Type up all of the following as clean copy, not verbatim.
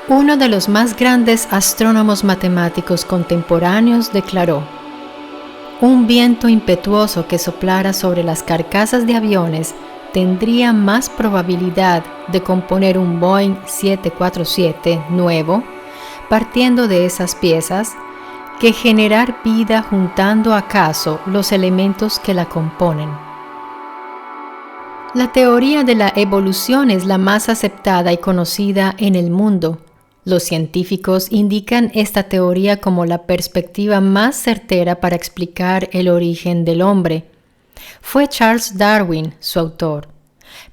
Uno de los más grandes astrónomos matemáticos contemporáneos declaró: un viento impetuoso que soplara sobre las carcasas de aviones tendría más probabilidad de componer un Boeing 747 nuevo, partiendo de esas piezas, que generar vida juntando acaso los elementos que la componen. La teoría de la evolución es la más aceptada y conocida en el mundo. Los científicos indican esta teoría como la perspectiva más certera para explicar el origen del hombre. Fue Charles Darwin su autor,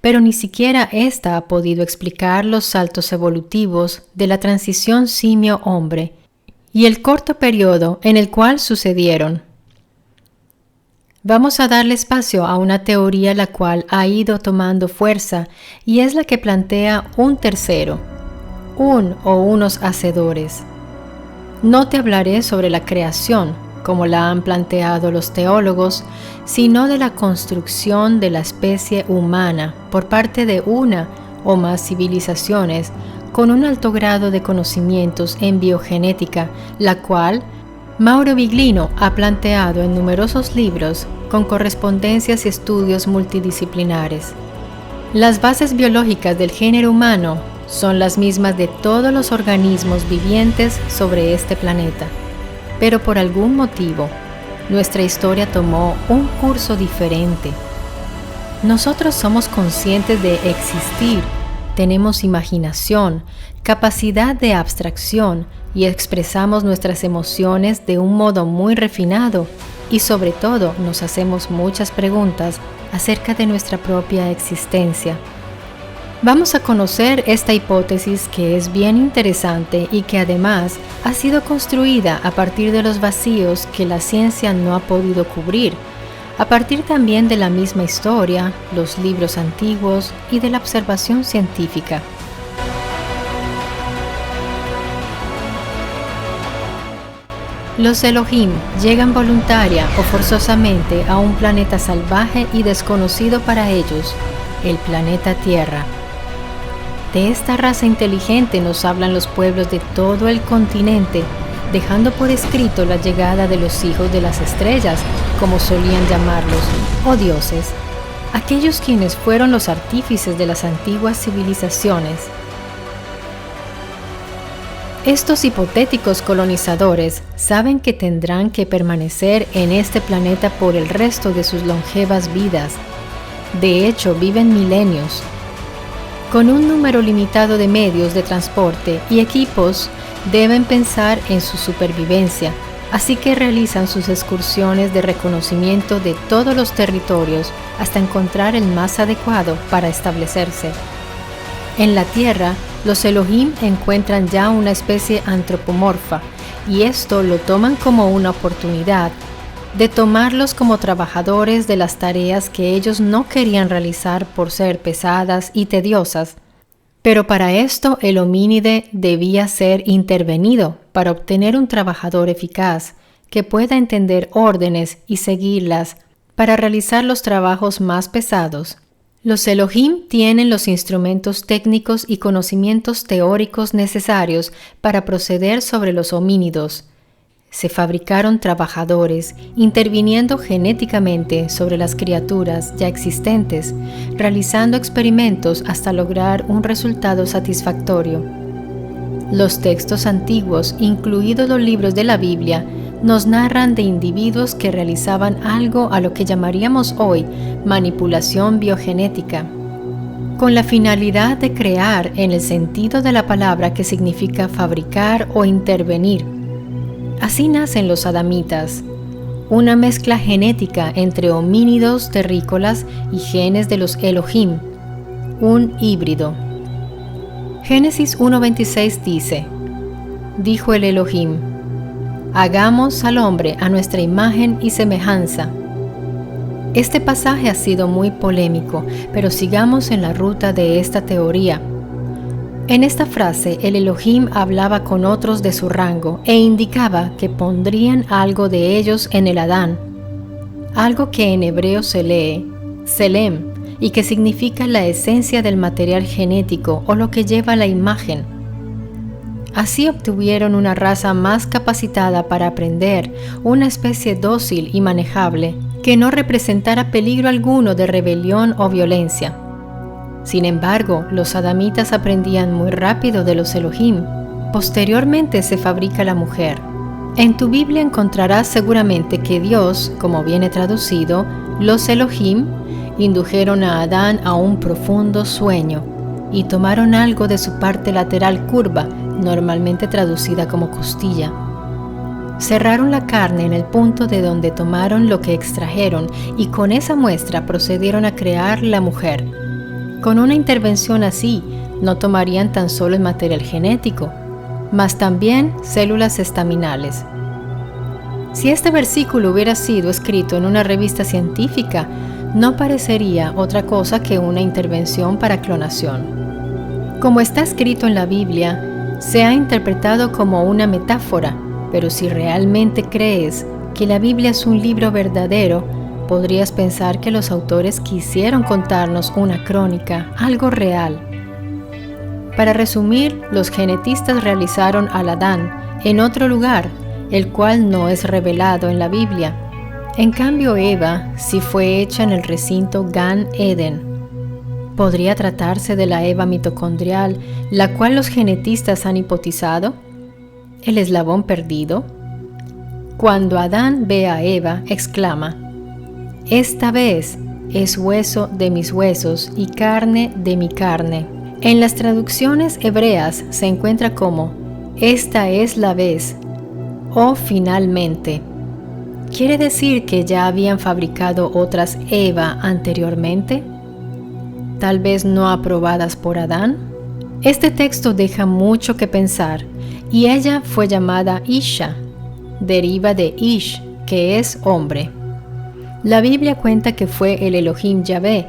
pero ni siquiera ésta ha podido explicar los saltos evolutivos de la transición simio-hombre y el corto periodo en el cual sucedieron. Vamos a darle espacio a una teoría la cual ha ido tomando fuerza y es la que plantea un tercero, un o unos hacedores. No te hablaré sobre la creación, como la han planteado los teólogos, sino de la construcción de la especie humana por parte de una o más civilizaciones con un alto grado de conocimientos en biogenética, la cual Mauro Biglino ha planteado en numerosos libros con correspondencias y estudios multidisciplinares. Las bases biológicas del género humano son las mismas de todos los organismos vivientes sobre este planeta, pero por algún motivo, nuestra historia tomó un curso diferente. Nosotros somos conscientes de existir, tenemos imaginación, capacidad de abstracción y expresamos nuestras emociones de un modo muy refinado y sobre todo nos hacemos muchas preguntas acerca de nuestra propia existencia. Vamos a conocer esta hipótesis que es bien interesante y que además ha sido construida a partir de los vacíos que la ciencia no ha podido cubrir, a partir también de la misma historia, los libros antiguos y de la observación científica. Los Elohim llegan voluntaria o forzosamente a un planeta salvaje y desconocido para ellos, el planeta Tierra. De esta raza inteligente nos hablan los pueblos de todo el continente, dejando por escrito la llegada de los hijos de las estrellas, como solían llamarlos, o dioses, aquellos quienes fueron los artífices de las antiguas civilizaciones. Estos hipotéticos colonizadores saben que tendrán que permanecer en este planeta por el resto de sus longevas vidas. De hecho, viven milenios. Con un número limitado de medios de transporte y equipos, deben pensar en su supervivencia, así que realizan sus excursiones de reconocimiento de todos los territorios hasta encontrar el más adecuado para establecerse. En la Tierra, los Elohim encuentran ya una especie antropomorfa, y esto lo toman como una oportunidad de tomarlos como trabajadores de las tareas que ellos no querían realizar por ser pesadas y tediosas. Pero para esto el homínide debía ser intervenido para obtener un trabajador eficaz que pueda entender órdenes y seguirlas para realizar los trabajos más pesados. Los Elohim tienen los instrumentos técnicos y conocimientos teóricos necesarios para proceder sobre los homínidos. Se fabricaron trabajadores, interviniendo genéticamente sobre las criaturas ya existentes, realizando experimentos hasta lograr un resultado satisfactorio. Los textos antiguos, incluidos los libros de la Biblia, nos narran de individuos que realizaban algo a lo que llamaríamos hoy manipulación biogenética, con la finalidad de crear en el sentido de la palabra que significa fabricar o intervenir. Así nacen los adamitas, una mezcla genética entre homínidos terrícolas y genes de los Elohim, un híbrido. Génesis 1:26 dice: dijo el Elohim, hagamos al hombre a nuestra imagen y semejanza. Este pasaje ha sido muy polémico, pero sigamos en la ruta de esta teoría. En esta frase, el Elohim hablaba con otros de su rango e indicaba que pondrían algo de ellos en el Adán, algo que en hebreo se lee Selem y que significa la esencia del material genético o lo que lleva la imagen. Así obtuvieron una raza más capacitada para aprender, una especie dócil y manejable, que no representara peligro alguno de rebelión o violencia. Sin embargo, los adamitas aprendían muy rápido de los Elohim. Posteriormente se fabrica la mujer. En tu Biblia encontrarás seguramente que Dios, como viene traducido, los Elohim, indujeron a Adán a un profundo sueño y tomaron algo de su parte lateral curva, normalmente traducida como costilla. Cerraron la carne en el punto de donde tomaron lo que extrajeron y con esa muestra procedieron a crear la mujer. Con una intervención así, no tomarían tan solo el material genético, mas también células estaminales. Si este versículo hubiera sido escrito en una revista científica, no parecería otra cosa que una intervención para clonación. Como está escrito en la Biblia, se ha interpretado como una metáfora, pero si realmente crees que la Biblia es un libro verdadero, podrías pensar que los autores quisieron contarnos una crónica, algo real. Para resumir, los genetistas realizaron al Adán en otro lugar, el cual no es revelado en la Biblia. En cambio, Eva sí fue hecha en el recinto Gan Eden. ¿Podría tratarse de la Eva mitocondrial, la cual los genetistas han hipotizado? ¿El eslabón perdido? Cuando Adán ve a Eva, exclama: «Esta vez es hueso de mis huesos y carne de mi carne». En las traducciones hebreas se encuentra como «Esta es la vez» o «finalmente». ¿Quiere decir que ya habían fabricado otras Eva anteriormente? ¿Tal vez no aprobadas por Adán? Este texto deja mucho que pensar, y ella fue llamada Isha, deriva de Ish, que es hombre. La Biblia cuenta que fue el Elohim Yahvé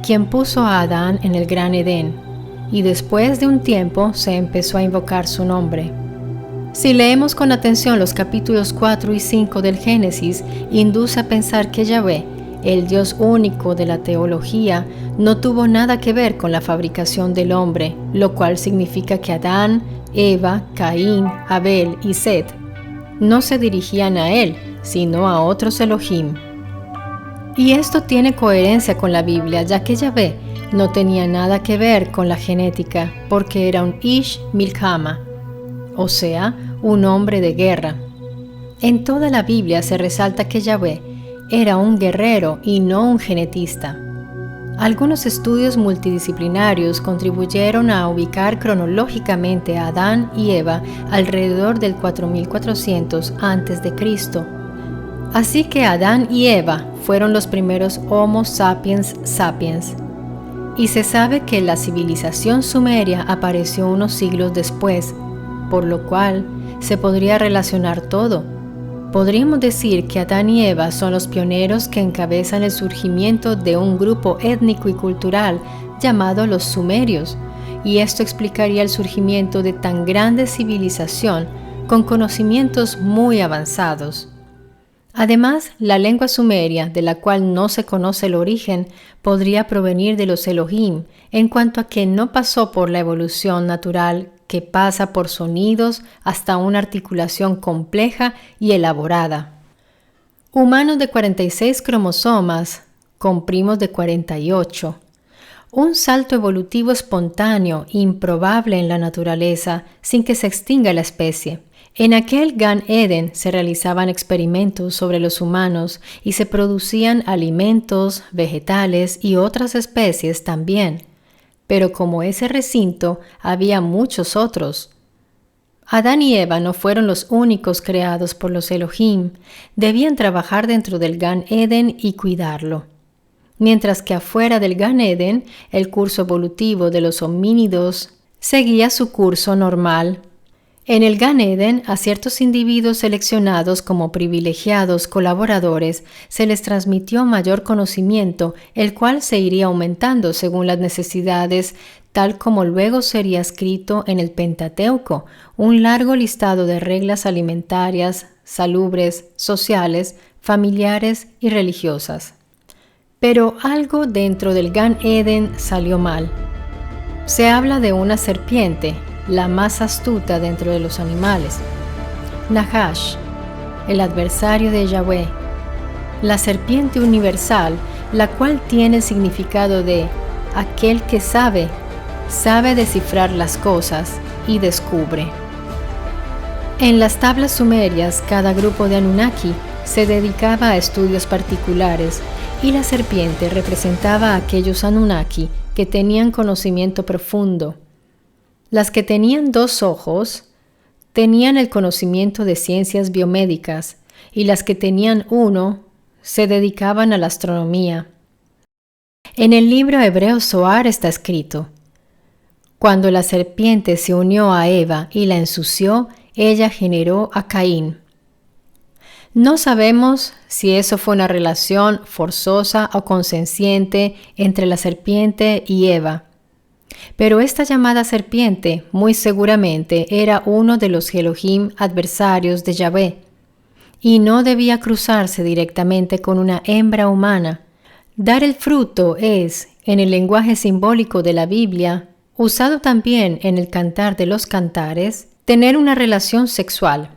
quien puso a Adán en el Gran Edén, y después de un tiempo se empezó a invocar su nombre. Si leemos con atención los capítulos 4 y 5 del Génesis, induce a pensar que Yahvé, el Dios único de la teología, no tuvo nada que ver con la fabricación del hombre, lo cual significa que Adán, Eva, Caín, Abel y Set no se dirigían a él, sino a otros Elohim. Y esto tiene coherencia con la Biblia, ya que Yahvé no tenía nada que ver con la genética, porque era un Ish Milchama, o sea, un hombre de guerra. En toda la Biblia se resalta que Yahvé era un guerrero y no un genetista. Algunos estudios multidisciplinarios contribuyeron a ubicar cronológicamente a Adán y Eva alrededor del 4400 a.C. Así que Adán y Eva fueron los primeros Homo sapiens sapiens. Y se sabe que la civilización sumeria apareció unos siglos después, por lo cual se podría relacionar todo. Podríamos decir que Adán y Eva son los pioneros que encabezan el surgimiento de un grupo étnico y cultural llamado los sumerios, y esto explicaría el surgimiento de tan grande civilización con conocimientos muy avanzados. Además, la lengua sumeria, de la cual no se conoce el origen, podría provenir de los Elohim, en cuanto a que no pasó por la evolución natural que pasa por sonidos hasta una articulación compleja y elaborada. Humanos de 46 cromosomas con primos de 48. Un salto evolutivo espontáneo, improbable en la naturaleza, sin que se extinga la especie. En aquel Gan Eden se realizaban experimentos sobre los humanos y se producían alimentos, vegetales y otras especies también. Pero como ese recinto, había muchos otros. Adán y Eva no fueron los únicos creados por los Elohim, debían trabajar dentro del Gan Eden y cuidarlo. Mientras que afuera del Gan Eden, el curso evolutivo de los homínidos seguía su curso normal. En el Gan Eden, a ciertos individuos seleccionados como privilegiados colaboradores se les transmitió mayor conocimiento, el cual se iría aumentando según las necesidades, tal como luego sería escrito en el Pentateuco, un largo listado de reglas alimentarias, salubres, sociales, familiares y religiosas. Pero algo dentro del Gan Eden salió mal. Se habla de una serpiente, la más astuta dentro de los animales. Nahash, el adversario de Yahweh, la serpiente universal, la cual tiene el significado de aquel que sabe descifrar las cosas y descubre. En las tablas sumerias, cada grupo de Anunnaki se dedicaba a estudios particulares y la serpiente representaba a aquellos Anunnaki que tenían conocimiento profundo. Las que tenían 2 ojos tenían el conocimiento de ciencias biomédicas y las que tenían 1 se dedicaban a la astronomía. En el libro hebreo Zohar está escrito: cuando la serpiente se unió a Eva y la ensució, ella generó a Caín. No sabemos si eso fue una relación forzosa o consciente entre la serpiente y Eva, pero esta llamada serpiente muy seguramente era uno de los Elohim adversarios de Yahvé, y no debía cruzarse directamente con una hembra humana. Dar el fruto es, en el lenguaje simbólico de la Biblia, usado también en el Cantar de los Cantares, tener una relación sexual.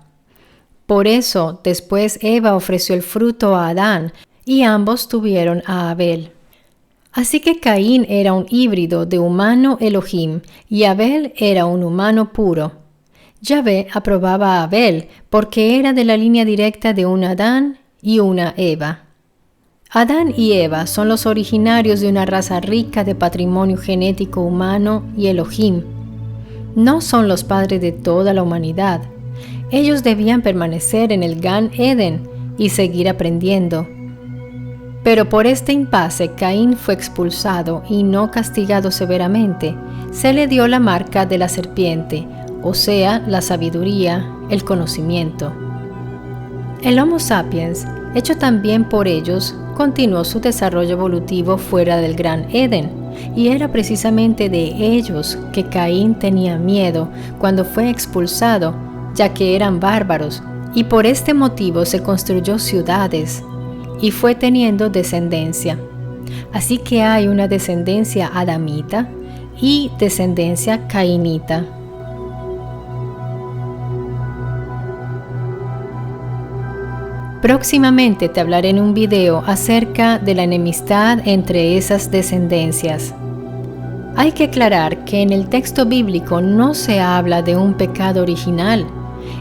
Por eso, después Eva ofreció el fruto a Adán y ambos tuvieron a Abel. Así que Caín era un híbrido de humano Elohim y Abel era un humano puro. Yahvé aprobaba a Abel porque era de la línea directa de un Adán y una Eva. Adán y Eva son los originarios de una raza rica de patrimonio genético humano y Elohim. No son los padres de toda la humanidad. Ellos debían permanecer en el Gan Eden y seguir aprendiendo. Pero por este impasse Caín fue expulsado y no castigado severamente. Se le dio la marca de la serpiente, o sea, la sabiduría, el conocimiento. El Homo sapiens, hecho también por ellos, continuó su desarrollo evolutivo fuera del Gran Edén, y era precisamente de ellos que Caín tenía miedo cuando fue expulsado, ya que eran bárbaros, y por este motivo se construyó ciudades, y fue teniendo descendencia. Así que hay una descendencia adamita y descendencia cainita. Próximamente te hablaré en un video acerca de la enemistad entre esas descendencias. Hay que aclarar que en el texto bíblico no se habla de un pecado original.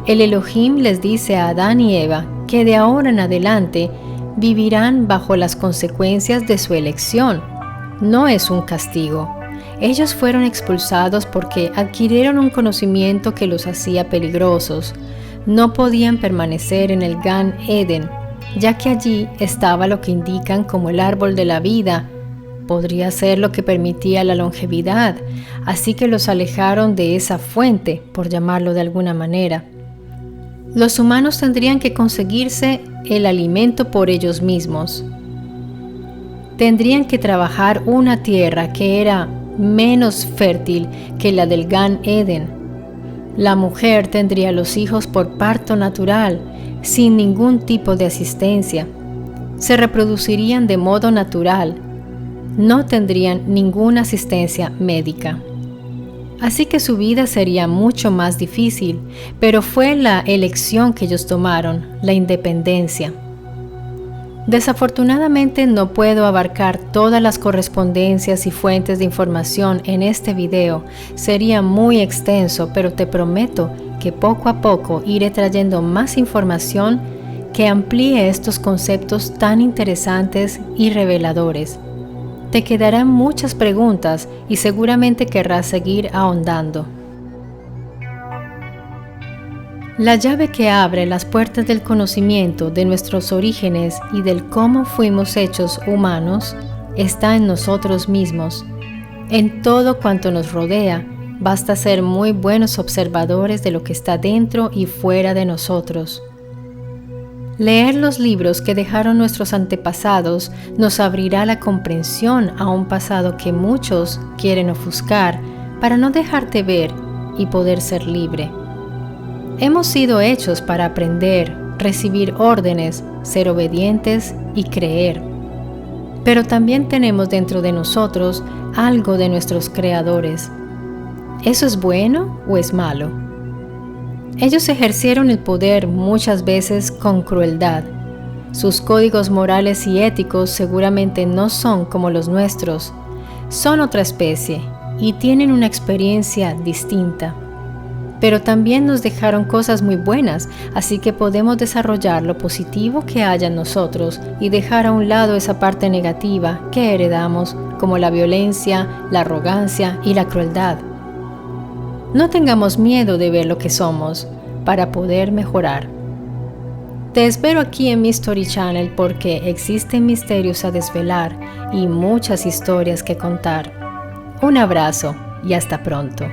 El Elohim les dice a Adán y Eva que de ahora en adelante vivirán bajo las consecuencias de su elección. No es un castigo. Ellos fueron expulsados porque adquirieron un conocimiento que los hacía peligrosos. No podían permanecer en el Gan Eden, ya que allí estaba lo que indican como el árbol de la vida. Podría ser lo que permitía la longevidad, así que los alejaron de esa fuente, por llamarlo de alguna manera. Los humanos tendrían que conseguirse el alimento por ellos mismos. Tendrían que trabajar una tierra que era menos fértil que la del Gan Eden. La mujer tendría los hijos por parto natural, sin ningún tipo de asistencia. Se reproducirían de modo natural. No tendrían ninguna asistencia médica. Así que su vida sería mucho más difícil, pero fue la elección que ellos tomaron, la independencia. Desafortunadamente no puedo abarcar todas las correspondencias y fuentes de información en este video. Sería muy extenso, pero te prometo que poco a poco iré trayendo más información que amplíe estos conceptos tan interesantes y reveladores. Te quedarán muchas preguntas y seguramente querrás seguir ahondando. La llave que abre las puertas del conocimiento de nuestros orígenes y del cómo fuimos hechos humanos está en nosotros mismos. En todo cuanto nos rodea, basta ser muy buenos observadores de lo que está dentro y fuera de nosotros. Leer los libros que dejaron nuestros antepasados nos abrirá la comprensión a un pasado que muchos quieren ofuscar para no dejarte ver y poder ser libre. Hemos sido hechos para aprender, recibir órdenes, ser obedientes y creer. Pero también tenemos dentro de nosotros algo de nuestros creadores. ¿Eso es bueno o es malo? Ellos ejercieron el poder muchas veces con crueldad. Sus códigos morales y éticos seguramente no son como los nuestros. Son otra especie y tienen una experiencia distinta. Pero también nos dejaron cosas muy buenas, así que podemos desarrollar lo positivo que haya en nosotros y dejar a un lado esa parte negativa que heredamos, como la violencia, la arrogancia y la crueldad. No tengamos miedo de ver lo que somos para poder mejorar. Te espero aquí en Mystery Channel porque existen misterios a desvelar y muchas historias que contar. Un abrazo y hasta pronto.